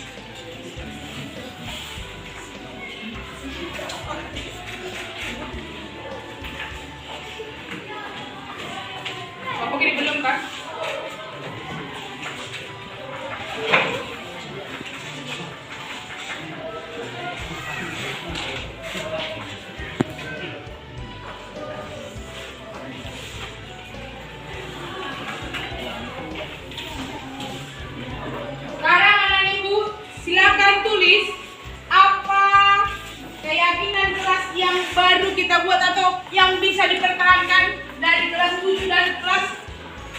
Bapak ini belum kan? Sekarang anak ibu silakan tulis apa keyakinan kelas yang baru kita buat atau yang bisa dipertahankan dari kelas 7 dan kelas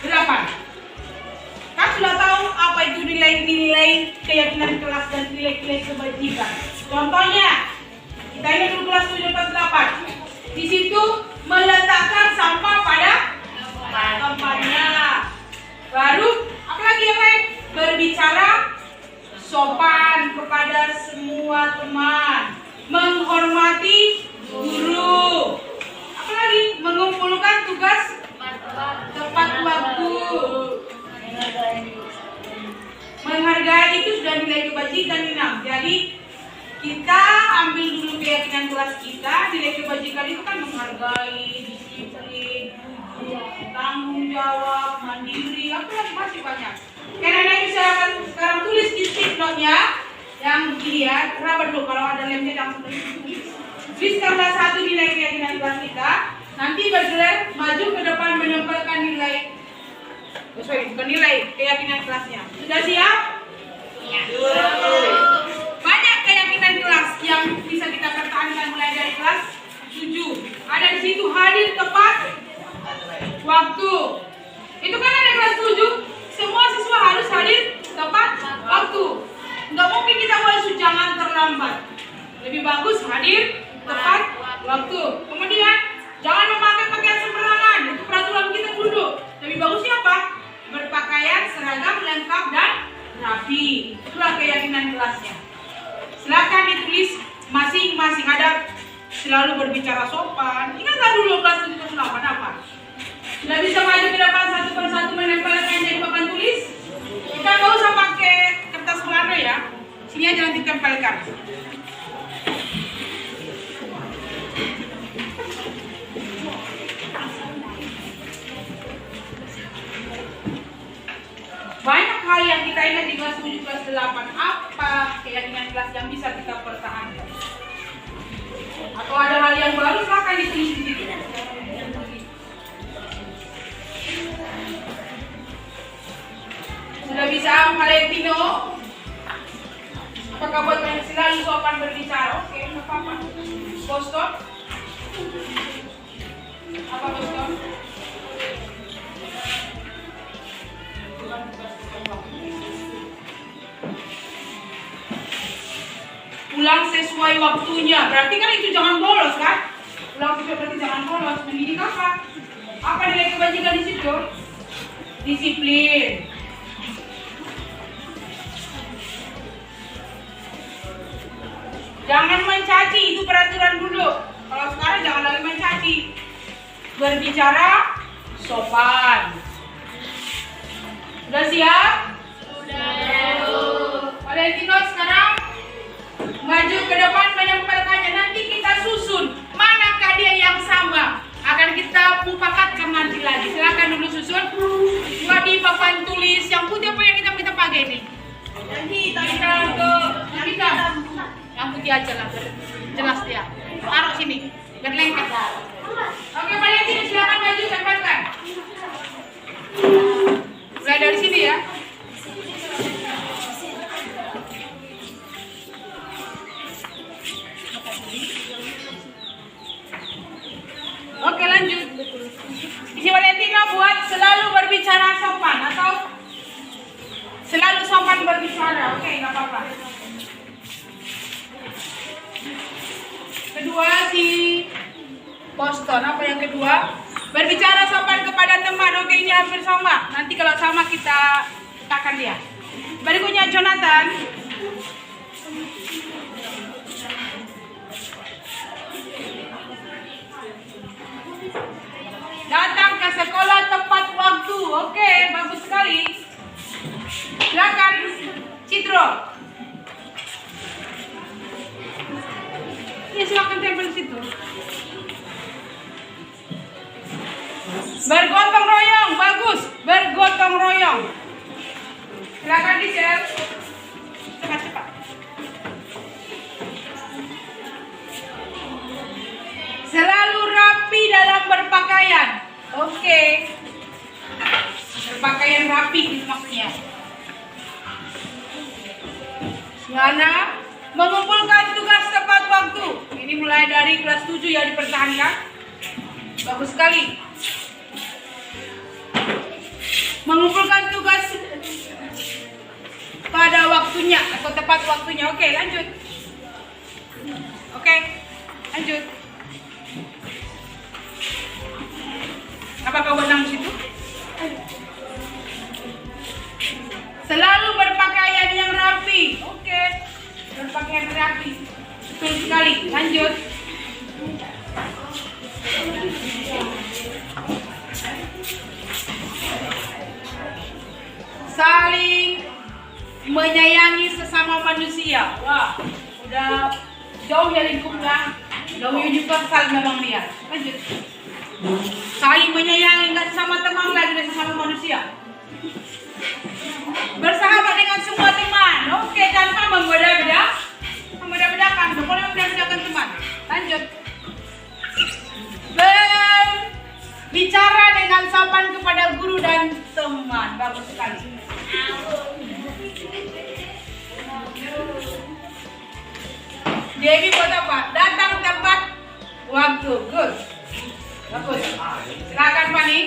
8. Kan sudah tahu apa itu nilai-nilai keyakinan kelas dan nilai-nilai kebajikan. Contohnya, kita ini dulu kelas 7 dan kelas 8. Di situ meletakkan sampah pada tempatnya. Baru apa Apalagi yang lain? Berbicara sopan kepada semua teman, menghormati guru. Apalagi? Mengumpulkan tugas tepat waktu. Menghargai itu sudah nilai kebajikan nih, Nam. Jadi kita ambil dulu keyakinan kelas kita. Nilai kebajikan itu kan menghargai, disiplin, tanggung jawab, mandiri, apalagi masih banyak. Karena bisa sekarang tulis di stick note-nya yang begini ya. Kenapa dulu kalau ada lemnya jangan tulis. Tuliskanlah satu nilai keyakinan kelas kita. Nanti bergerak maju ke depan menempelkan nilai. Bukan nilai keyakinan kelasnya. Sudah siap? Ya. Banyak keyakinan kelas yang bisa kita pertahankan mulai dari kelas 7. Ada di situ hadir tepat waktu. Itu kan ada kelas 7. Semua siswa harus hadir tepat waktu. Nggak mungkin kita harus jangan terlambat. Lebih bagus hadir tepat waktu. Kemudian jangan memakai pakaian sembarangan. Itu peraturan kita dulu. Lebih bagusnya apa? Berpakaian seragam lengkap dan rapi. Itulah keyakinan kelasnya. Silakan ditulis masing-masing. Ada selalu berbicara sopan. Ingatlah dulu kelas 7 kelas 8 apa? Sudah bisa maju ke depan satu persatu menempelkan di papan tulis. Kita nggak usah pakai kertas warna ya. Sini aja nanti tempelkan. Banyak hal yang kita ingat di kelas 7, kelas 8. Apa keyakinan kelas yang bisa kita pertahankan? Atau ada hal yang baru, silakan ditulis di situ. Sudah bisa Valentino? Apakah buat kalian selalu sopan berbicara? Oke, nggak apa-apa. Boston? Apa Boston? Pulang sesuai waktunya. Berarti kan itu jangan bolos kan? Pulang sesuai berarti jangan bolos. Mendidik apa? Apa nilai kebajikan di situ? Disiplin. Jangan mencaci, itu peraturan dulu. Kalau sekarang jangan lagi mencaci. Berbicara sopan. Sudah siap? Sudah. Valentino sekarang maju ke depan menempelkannya. Nanti kita susun manakah dia yang sama. Akan kita mupakatkan nanti lagi. Silakan dulu susun. Buat di papan tulis yang putih apa yang kita pakai ini? Nanti kita untuk yang putih aja lah, jelas dia. Taruh sini, biar lengket. Oke, Valentino silakan maju tempelkan. Mulai dari sini ya. Oke, lanjut. Si Valentino buat selalu berbicara sopan atau selalu sopan berbicara. Oke, nggak apa-apa. Kedua si Boston, apa yang kedua? Berbicara sopan kepada teman. Oke, ini hampir sama. Nanti kalau sama kita katakan dia. Berikutnya Jonathan. Datang ke sekolah tepat waktu. Oke, bagus sekali. Silakan Citro. Ya, silakan tempel di situ. Bergotong royong, bagus. Bergotong royong. Silakan di-share. Cepat-cepat. Selalu rapi dalam berpakaian. Oke. Berpakaian rapi itu maksudnya. Siana mengumpulkan tugas tepat waktu. Ini mulai dari kelas 7 ya dipertahankan. Bagus sekali. Mengumpulkan tugas pada waktunya atau tepat waktunya. Oke, lanjut. Oke, lanjut. Apa kau benang situ? Selalu berpakaian yang rapi. Oke. Berpakaian rapi. Betul sekali. Lanjut. Saling menyayangi sesama manusia. Wah, udah jauh ya lingkupnya. Udah universal memang dia. Lanjut. Saling menyayangi, nggak sama teman lagi, udah sesama manusia. Bersahabat dengan semua teman. Oke, tanpa membeda-bedakan. Tidak boleh membeda-bedakan teman. Lanjut. Bicara dengan sopan kepada guru dan teman. Bagus sekali. Dewi buat apa? Datang tepat waktu. Good. Bagus. Silakan Fani.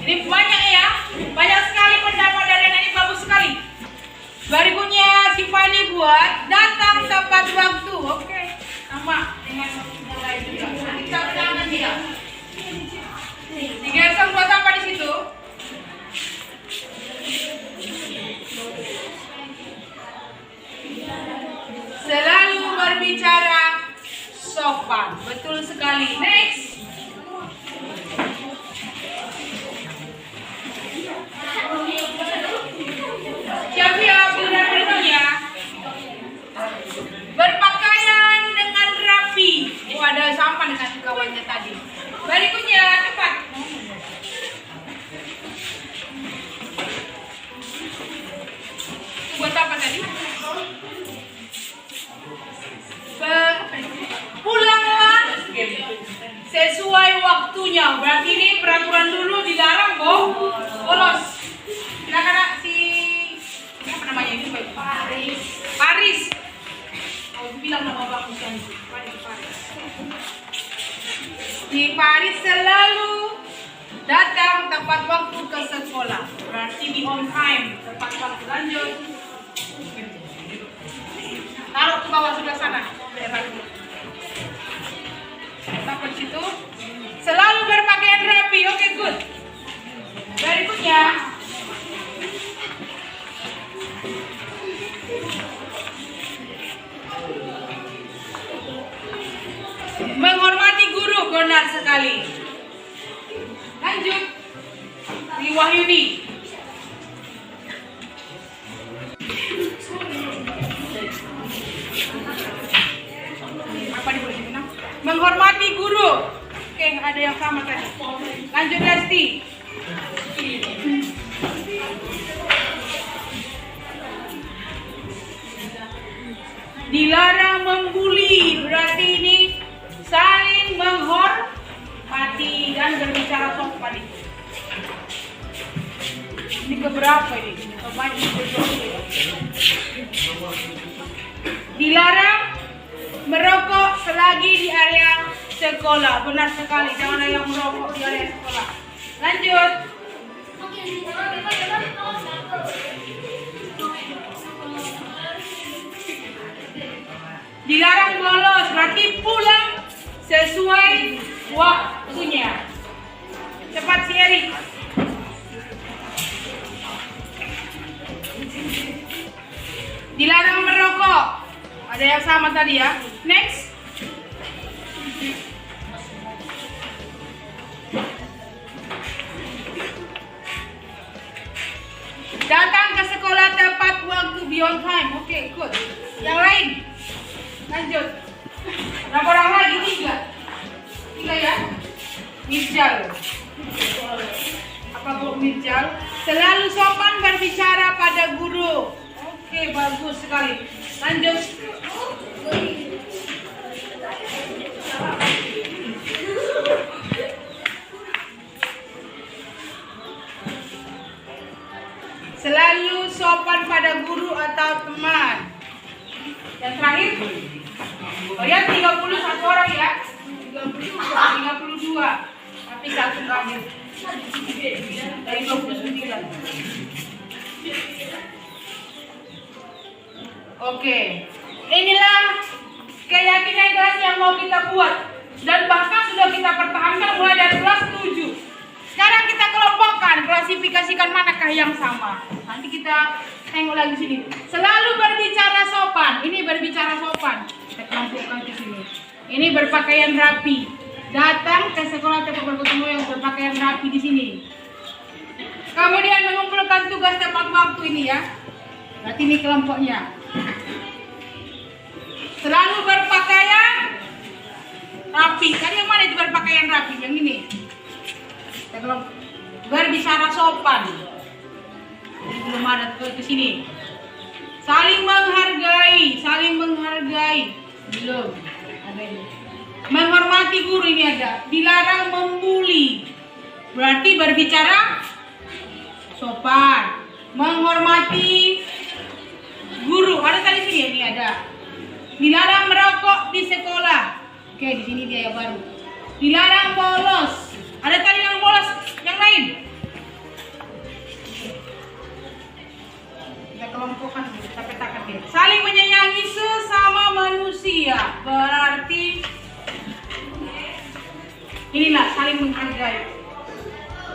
Ini banyak ya. Banyak sekali pendapat dari anak ini, bagus sekali. Berikutnya si Fani buat datang tepat waktu. Oke. Sama dengan yang lain juga. Kita bedakan dia. Si Gerson buat apa di situ? Selalu berbicara sopan. Betul sekali. Next. Siapa yang benar-benarnya? Berpakaian dengan rapi. Oh, ada sama dengan kawannya tadi. Berikutnya, cepat. Buat apa tadi? Pulanglah sesuai waktunya. Berarti ini peraturan dulu dilarang bolos. Silakan si apa namanya itu? Paris. Oh, bilang nama bagus kan? Paris. Di Paris selalu datang tepat waktu ke sekolah. Berarti di on time, tepat waktu. Lanjut. Taruh ke bawah sebelah sana. Taruh di situ. Selalu berpakaian rapi. Oke, good. Berikutnya. Menghormati guru, benar sekali. Lanjut. Di Wahyudi. Apa diberi menang? Menghormati guru. Oke, ada yang sama tadi. Lanjut Lesti. Dilarang membuli. Berarti ini saling menghormati dan berbicara sopan. Ini keberapa ini? Dilarang merokok selagi di area sekolah. Benar sekali, jangan ada yang merokok di area sekolah. Lanjut. Dilarang bolos, berarti pulang sesuai waktunya. Cepat si Erik. Dilarang merokok. Ada yang sama tadi ya. Next. Datang ke sekolah tepat waktu, beyond time. Oke, good. Yang lain. Lanjut. Berapa orang lagi? 3 ya. Mirjal. Apa Bu Mirjal? Selalu sopan berbicara pada guru. Oke, bagus sekali. Lanjut. Selalu sopan pada guru atau teman. Yang terakhir. Oh ya, 31 orang ya. 32. Tapi satu terakhir. Dari 29. Oke. Inilah keyakinan kelas yang mau kita buat. Dan bahkan sudah kita pertahankan mulai dari kelas 7. Sekarang kita kelompokkan, klasifikasikan manakah yang sama. Nanti kita tengok lagi sini. Selalu berbicara sopan. Ini berbicara sopan. Kita kelompokkan di sini. Ini berpakaian rapi. Datang ke sekolah tempat bertemu yang berpakaian rapi di sini. Kemudian mengumpulkan tugas tepat waktu ini ya. Berarti ini kelompoknya. Selalu berpakaian rapi. Tadi yang mana itu berpakaian rapi? Yang ini. Kita kelompok. Berbicara sopan. Ini belum ada ke sini. Saling menghargai, belum. Ada ini. Menghormati guru ini ada. Dilarang membuli. Berarti berbicara sopan. Menghormati guru. Ada tadi sini ini ada. Dilarang merokok di sekolah. Oke, di sini dia yang baru. Dilarang bolos. Ada tadi yang bolos, yang lain. Kita kelompokkan, kita petakan dia. Saling menyayangi sesama manusia. Berarti inilah saling menghargai,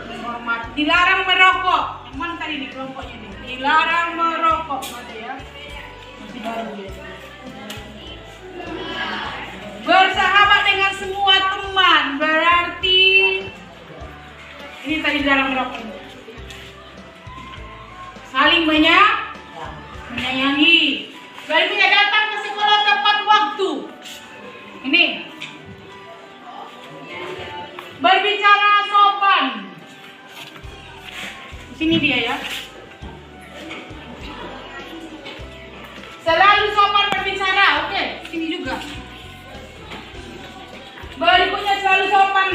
menghormati. Dilarang merokok. Yang mana tadi nih kelompoknya nih? Dilarang merokok. Ada ya? Masih baru ya. Bersahabat dengan semua teman. Berarti ini tadi dilarang merokok. Saling menyayangi. Berikutnya datang ke sekolah tepat waktu. Ini berbicara sopan. Di sini dia ya. Selalu sopan berbicara. Oke, sini juga. Berikutnya selalu sopan.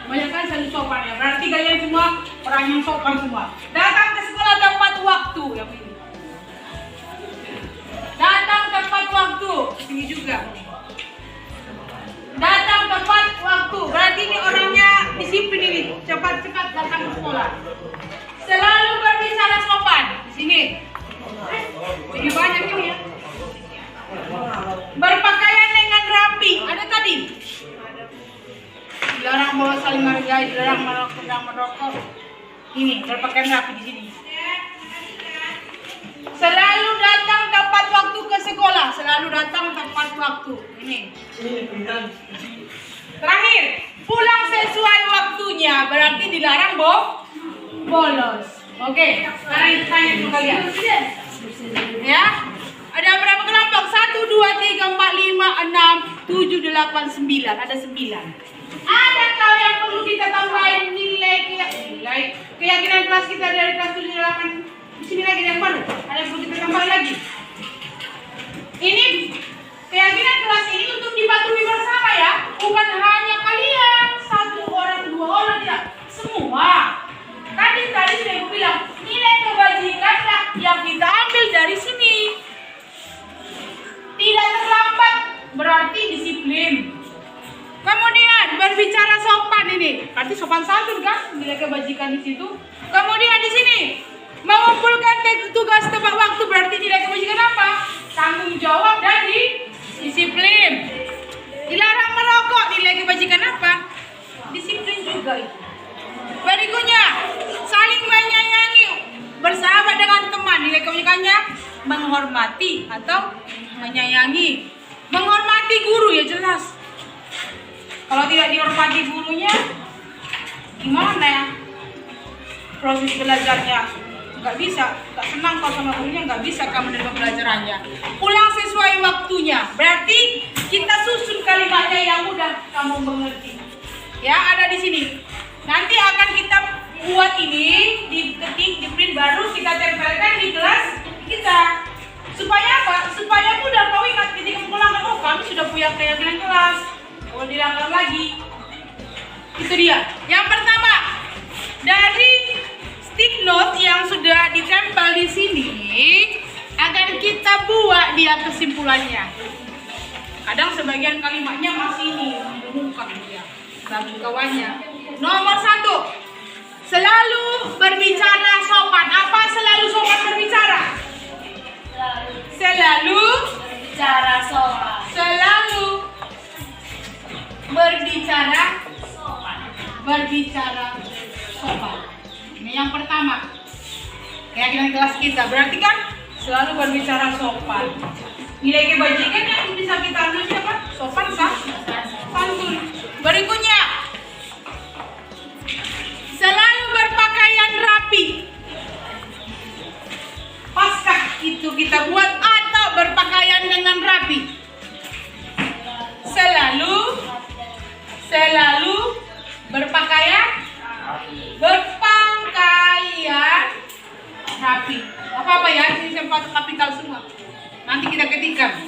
Banyak kan selalu sopan ya. Berarti kalian semua orang yang sopan semua. Datang ke sekolah tepat waktu. Yang ini. Datang tepat waktu. Sini juga. Datang tepat waktu. Berarti ini orangnya disiplin ini. Cepat-cepat datang ke sekolah. Selalu berbicara sopan. Di sini. Jadi banyak ini ya. Berpakaian dengan rapi. Ada tadi. Dilarang bawa saling menghargai, dilarang merokok. Ini berpakaian rapi di sini. Selalu datang tepat waktu ke sekolah. Selalu datang tepat waktu. Ini. Terakhir, pulang sesuai waktunya. Berarti dilarang bolos. Oke, sekarang kita tanya dulu kalian. Ya, ada berapa kelompok? 1, 2, 3, 4, 5, 6, 7, 8, 9. Ada 9. Adakah yang perlu kita tambahin nilai keyakinan kelas kita dari kelas 7, 8? Di sini lagi yang baru. Ada yang perlu kita tambahin lagi. Ini keyakinan kelas ini untuk dipatuhi bersama ya. Bukan hanya kalian, 1 orang, 2 orang, tidak. Semua. Tadi sudah aku bilang, nilai kebajikan yang kita ambil dari sini. Tidak terlambat, berarti disiplin. Kemudian berbicara sopan ini, berarti sopan santun kan? Nilai kebajikan di situ. Kemudian di sini mengumpulkan tugas tepat waktu, berarti nilai kebajikan apa? Tanggung jawab dan disiplin. Dilarang merokok, nilai kebajikan apa? Disiplin juga itu. Berikutnya, saling menyayangi, bersahabat dengan teman, nilai kebajikannya menghormati atau menyayangi. Menghormati guru ya jelas. Kalau tidak dihormati gurunya, gimana ya? Proses belajarnya nggak bisa, nggak senang kalau sama gurunya, nggak bisa kamu menerima pelajarannya. Pulang sesuai waktunya, berarti kita susun kalimatnya yang mudah kamu mengerti. Ya, ada di sini. Nanti akan kita buat ini, diketik, di print baru, kita tempelkan di kelas kita. Supaya apa? Supaya mudah kau ingat ketika pulang, oh kami sudah punya keyakinan kelas. Kalau dilanggar lagi. Itu dia. Yang pertama, dari stick note yang sudah ditempel di sini, akan kita buat dia kesimpulannya. Kadang sebagian kalimatnya masih ini, membingungkan dia. Bagi kawannya. Nomor 1, selalu berbicara sopan. Apa selalu sopan berbicara? Selalu berbicara sopan. Selalu berbicara sopan. keyakinan kelas kita. Berarti kan selalu berbicara sopan. Nilai kebajikan yang bisa kita ambil siapa? Sopan, santun. Berikutnya, selalu berpakaian rapi. Paskah itu kita buat atau berpakaian dengan rapi? Selalu berpakaian rapi. Apa ya? Ini tempat kapital semua. Nanti kita ketikkan.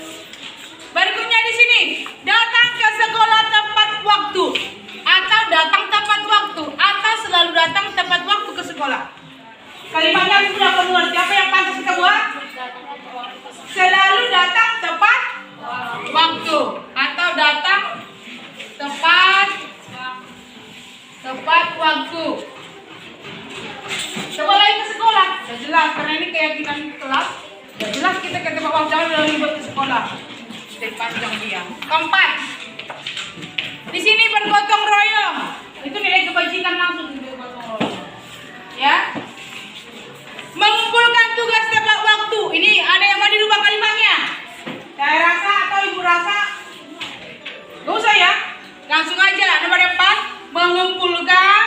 Berikutnya di sini, datang ke sekolah tepat waktu atau datang tepat waktu atau selalu datang tepat waktu ke sekolah. Kalimatnya sudah keluar. Siapa yang pantas kita buat? Selalu datang tepat waktu atau datang tepat waktu. Coba lagi ke sekolah. Sudah jelas karena ini keyakinan kelas. Sudah jelas kita ke tempat waktu dalam ribet ke sekolah. Sudah panjang dia. Keempat, di sini bergotong royong. Itu nilai kebajikan langsung di bergotong royong. Ya. Mengumpulkan tugas tepat waktu. Ini ada yang mau dirubah kalimatnya. Saya rasa atau ibu rasa? Gak usah ya. Langsung aja. Nomor 4, mengumpulkan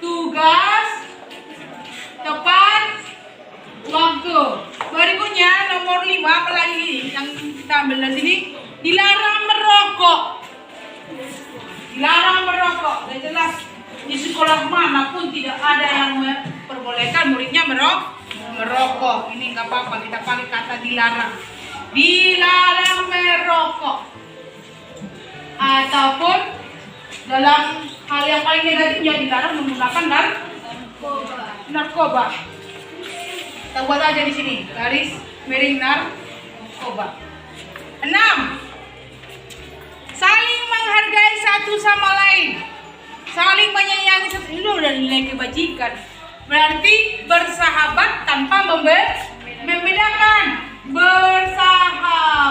tugas tepat waktu. Berikutnya nomor 5, apalagi yang kita ambil di sini, dilarang merokok. Sudah jelas di sekolah manapun tidak ada yang memperbolehkan muridnya merokok. Ini nggak apa-apa, kita pakai kata dilarang. Dilarang merokok. Ataupun dalam hal yang paling negatif ya dilarang menggunakan narkoba. Kita buat aja di sini garis miring narkoba. 6, saling menghargai satu sama lain, saling menyayangi satu. Ini udah nilai kebajikan. Berarti bersahabat tanpa membedakan. Bersahabat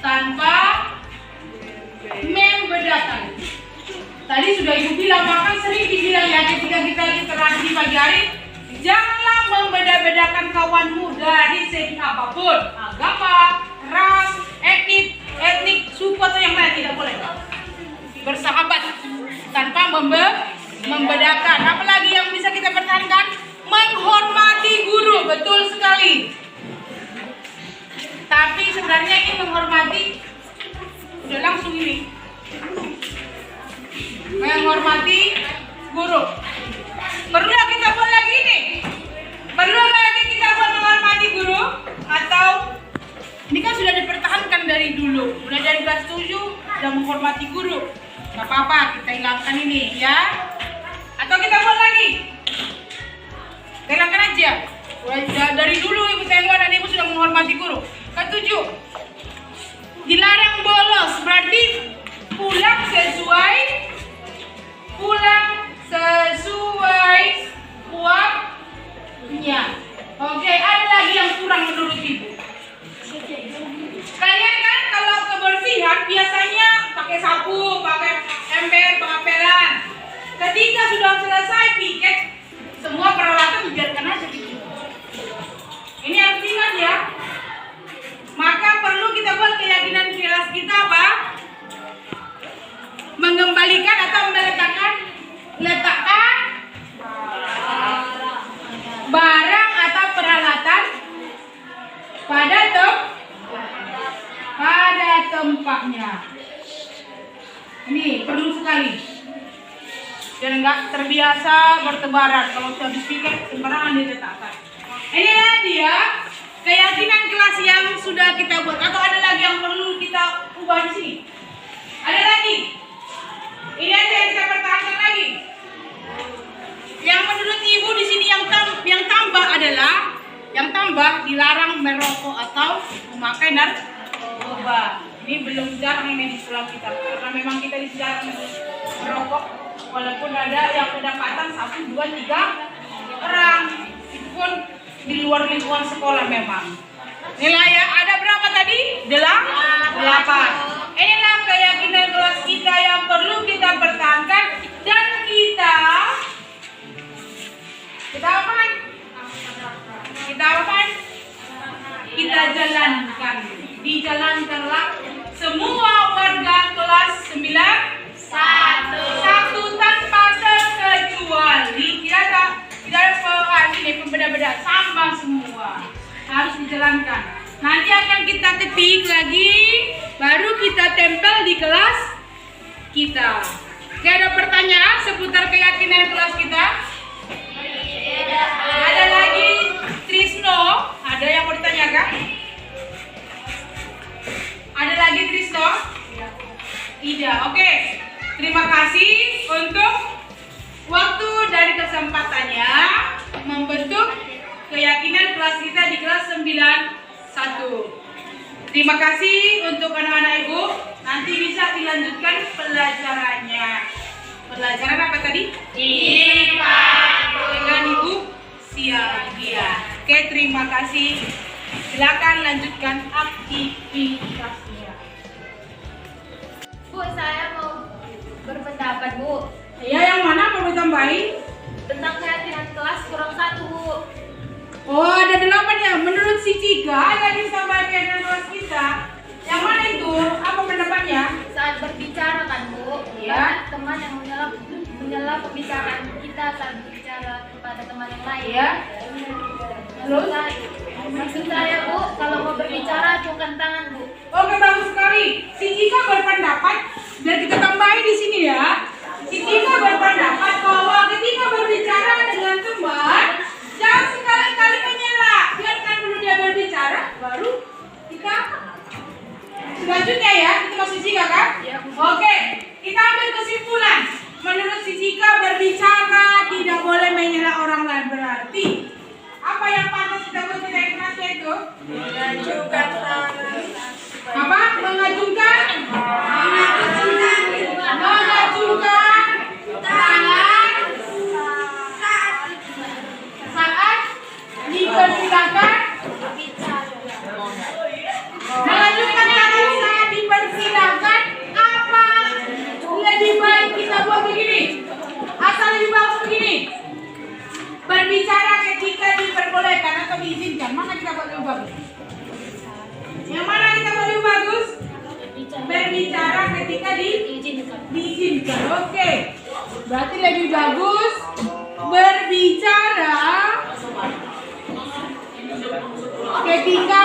tanpa membedakan. Tadi sudah ibu bilang, bahkan sering dibilang ya ketika kita interaksi di pagi hari, janganlah membeda-bedakan kawanmu dari segi apapun, agama, ras, etnik, suku atau yang lain, tidak boleh. Bersahabat tanpa membedakan. Apalagi yang bisa kita pertahankan? Menghormati guru, betul sekali. Tapi sebenarnya ini menghormati udah langsung ini. Menghormati guru. Perlu kita buat lagi nih? Perlu lagi kita buat menghormati guru? Atau ini kan sudah dipertahankan dari dulu. Udah dari kelas 7 sudah menghormati guru. Gak apa-apa, kita hilangkan ini ya. Atau kita buat lagi? Kita hilangkan aja. Udah dari dulu ibu tengok dan ibu sudah menghormati guru. Ke-7, dilarang bolos. Berarti pulang sesuai waktunya. Oke, ada lagi yang kurang menurut ibu? Kalian kan kalau kebersihan biasanya pakai sapu, pakai ember, pengapelan. Ketika sudah selesai piket, semua peralatan dibiarkan aja gitu. Ini harus diingat ya. Maka perlu kita buat keyakinan kelas kita apa? Mengembalikan atau meletakkan barang atau peralatan pada tempatnya. Ini perlu sekali. Dan enggak terbiasa bertebaran. Kalau sudah dipikir sembarangan diletakkan. Inilah dia keyakinan kelas yang sudah kita buat. Atau ada lagi yang perlu kita ubah di sini? Ada lagi? Ini aja yang kita pertahankan lagi. Yang menurut ibu di sini yang tambah adalah dilarang merokok atau memakai narkoba. Ini belum jarang ini di sekolah kita karena memang kita dijarang merokok. Walaupun ada yang kedapatan 1, 2, 3 orang, itu pun di luar lingkungan sekolah memang. Nilai ya, ada berapa tadi? 8. Inilah keyakinan kelas kita yang perlu kita pertahankan dan kita dijalankanlah semua warga kelas 9 1 tanpa terkecuali. Tidak ada pembeda-beda, sama semua. Harus dijalankan. Nanti akan kita ketik lagi, baru kita tempel di kelas kita. Oke, ada pertanyaan seputar keyakinan kelas kita? Ada lagi Trisno, ada yang mau ditanyakan? Ada lagi Trisno? Tidak. Oke. Terima kasih untuk waktu dari kesempatannya membentuk keyakinan kelas kita di kelas 91. Terima kasih untuk anak-anak Ibu. Nanti bisa dilanjutkan pelajarannya. Pelajaran apa tadi? IPA dengan Ibu Siagia. Oke, terima kasih. Silakan lanjutkan aktivitasnya. Bu, saya mau berpendapat, Bu. Ya, yang mana mau ditambahin? Tentang keyakinan kelas kurang 1, Bu. Oh, ada 8 ya. Menurut si Cika, ada disampaikan keyakinan kelas kita. Yang mana itu? Apa pendapatnya? Saat berbicara kan, Bu, Ya. teman yang menyela pembicaraan kita saat berbicara kepada teman yang lain. Ya. Terus? Maksud saya, Bu, kalau mau berbicara acungkan tangan, Bu. Oke, bagus sekali. Si Cika berpendapat, dan kita tambahin di sini ya. Si Cika berpendapat bahwa ketika berbicara dengan teman, jangan sekali-kali menyela. Biarkan dulu dia berbicara, baru kita selanjutnya ya. Kita masih Cika kan? Oke, kita ambil kesimpulan. Menurut si Cika, berbicara tidak boleh menyela orang lain. Berarti apa yang pantas kita buat kita ikhlasnya itu? Mengajukan tangan. Apa? Mengajukan tangan saat dipersilakan. Mengajukan tangan saat dipersilakan. Apa lebih baik kita buat begini? Asal lebih bagus begini. Berbicara ketika diperbolehkan atau diizinkan. Mana kita buat lebih bagus? Yang mana kita buat lebih bagus? Berbicara ketika diizinkan. Oke. Berarti lebih bagus berbicara ketika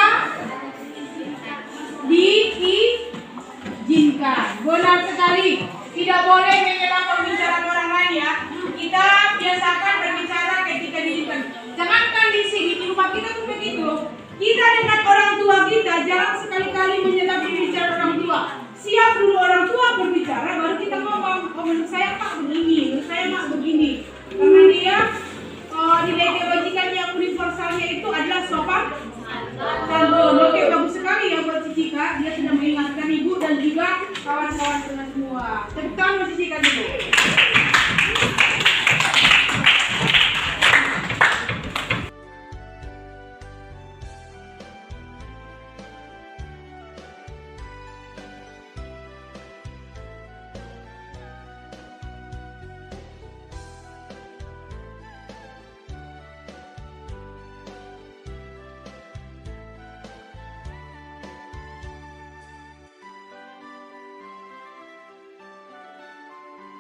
diizinkan. Benar sekali. Tidak boleh menyela pembicaraan orang lain ya. Kita biasakan berbicara ketika diizinkan. Jangankan di sini, di rumah kita pun begitu. Kita dengan orang tua kita jangan sekali-kali menyela pembicaraan orang tua. Siap dulu orang tua berbicara, baru kita ngomong. Oh, menurut saya Pak